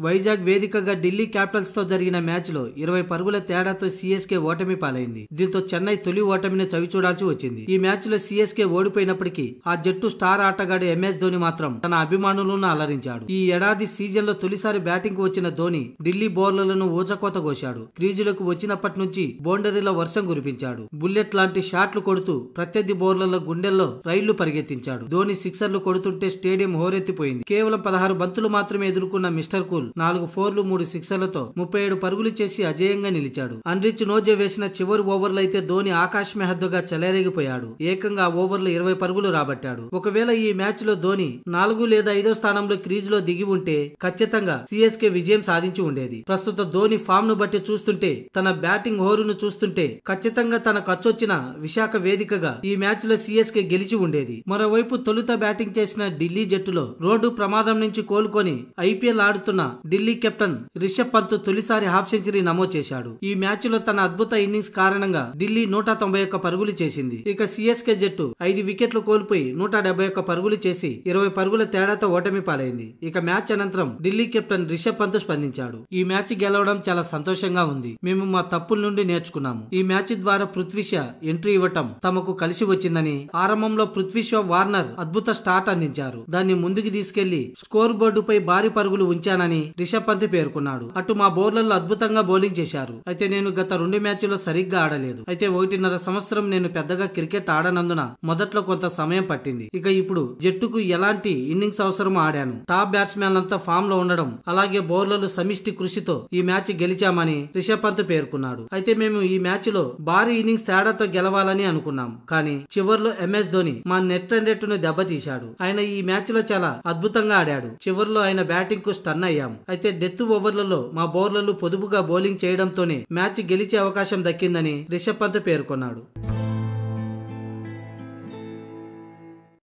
వైజాగ్ వేదికగా ఢిల్లీ క్యాపిటల్స్ తో జరిగిన మ్యాచ్ లో 20 పరుగుల తేడాతో సిఎస్కే ఓటమి పాలైంది. దీంతో చెన్నై తొలి ఓటమిని చవిచూడాల్సి వచ్చింది. ఈ మ్యాచ్ లో సిఎస్కే ఓడిపోయినప్పటికీ ఆ జట్టు స్టార్ ఆటగాడు ఎంఎస్ ధోని మాత్రం తన అభిమానులను అలరించాడు. ఈ ఏడాది సీజన్ లో తొలిసారి బ్యాటింగ్ కు వచ్చిన ధోని ఢిల్లీ బౌలర్లను ఊచకోత కోశాడు. క్రీజులకు వచ్చినప్పటి నుంచి బౌండరీల వర్షం కురిపించాడు. బుల్లెట్ లాంటి షాట్లు కొడుతూ ప్రత్యర్థి బౌలర్ల గుండెల్లో రైళ్లు పరిగెత్తించాడు. ధోని సిక్సర్లు కొడుతుంటే స్టేడియం హోరెత్తిపోయింది. కేవలం 16 బంతులు మాత్రమే ఎదుర్కొన్న మిస్టర్ కూల్ 4 ఫోర్లు 3 సిక్సర్లతో 37 పరుగులు చేసి అజేయంగా నిలిచాడు. అన్రిచ్ నోజే వేసిన చివరి ఓవర్లు అయితే ధోని ఆకాశమే హద్దుగా చెలరేగిపోయాడు. ఏకంగా ఓవర్లు 20 పరుగులు రాబట్టాడు. ఒకవేళ ఈ మ్యాచ్ లో ధోని 4 లేదా 5వ స్థానంలో క్రీజ్ లో దిగి ఉంటే ఖచ్చితంగా సిఎస్కే విజయం సాధించి ఉండేది. ప్రస్తుత ధోని ఫామ్ ను బట్టి చూస్తుంటే, తన బ్యాటింగ్ హోరును చూస్తుంటే ఖచ్చితంగా తన ఖర్చొచ్చిన విశాఖ వేదికగా ఈ మ్యాచ్ లో సిఎస్కే గెలిచి ఉండేది. మరోవైపు తొలుత బ్యాటింగ్ చేసిన ఢిల్లీ జట్టులో రోడ్డు ప్రమాదం నుంచి కోలుకొని ఐపీఎల్ ఆడుతున్న ఢిల్లీ కెప్టెన్ రిషబ్ పంత్ తొలిసారి హాఫ్ సెంచరీ నమోదు చేశాడు. ఈ మ్యాచ్ లో తన అద్భుత ఇన్నింగ్స్ కారణంగా ఢిల్లీ 191 పరుగులు చేసింది. ఇక సిఎస్కే జట్టు 5 వికెట్లు కోల్పోయి 171 పరుగులు చేసి 20 పరుగుల తేడాతో ఓటమి పాలైంది. ఇక మ్యాచ్ అనంతరం ఢిల్లీ కెప్టెన్ రిషబ్ పంత్ స్పందించాడు. ఈ మ్యాచ్ గెలవడం చాలా సంతోషంగా ఉంది. మేము మా తప్పుల నుండి నేర్చుకున్నాము. ఈ మ్యాచ్ ద్వారా పృథ్వీ షా ఎంట్రీ ఇవ్వటం తమకు కలిసి వచ్చిందని, ఆరంభంలో పృథ్వీ షా వార్నర్ అద్భుత స్టార్ట్ అందించారు. దాన్ని ముందుకు తీసుకెళ్లి స్కోర్ బోర్డుపై భారీ పరుగులు ఉంచానని రిషబ్ పంత్ పేర్కొన్నాడు. అటు మా బౌలర్లు అద్భుతంగా బౌలింగ్ చేశారు. అయితే నేను గత 2 మ్యాచ్ల్లో సరిగ్గా ఆడలేదు. అయితే 1.5 సంవత్సరం నేను పెద్దగా క్రికెట్ ఆడనందున మొదట్లో కొంత సమయం పట్టింది. ఇక ఇప్పుడు జట్టుకు ఎలాంటి ఇన్నింగ్స్ అవసరమో ఆడాను. టాప్ బ్యాట్స్మెన్ అంతా ఫామ్ లో ఉండడం, అలాగే బౌలర్లు సమిష్టి కృషితో ఈ మ్యాచ్ గెలిచామని రిషబ్ పంత్ పేర్కొన్నాడు. అయితే మేము ఈ మ్యాచ్ లో భారీ ఇన్నింగ్స్ తేడాతో గెలవాలని అనుకున్నాం. కానీ చివర్లో ఎంఎస్ ధోని మా నెట్ రన్ రేటును దెబ్బతీశాడు. ఆయన ఈ మ్యాచ్ లో చాలా అద్భుతంగా ఆడాడు. చివర్లో ఆయన బ్యాటింగ్ కు స్టన్ అయ్యాం. అయితే డెత్ ఓవర్లలో మా బౌలర్లు పొదుపుగా బౌలింగ్ చేయడంతోనే మ్యాచ్ గెలిచే అవకాశం దక్కిందని రిషబ్ పంత్ పేర్కొన్నాడు.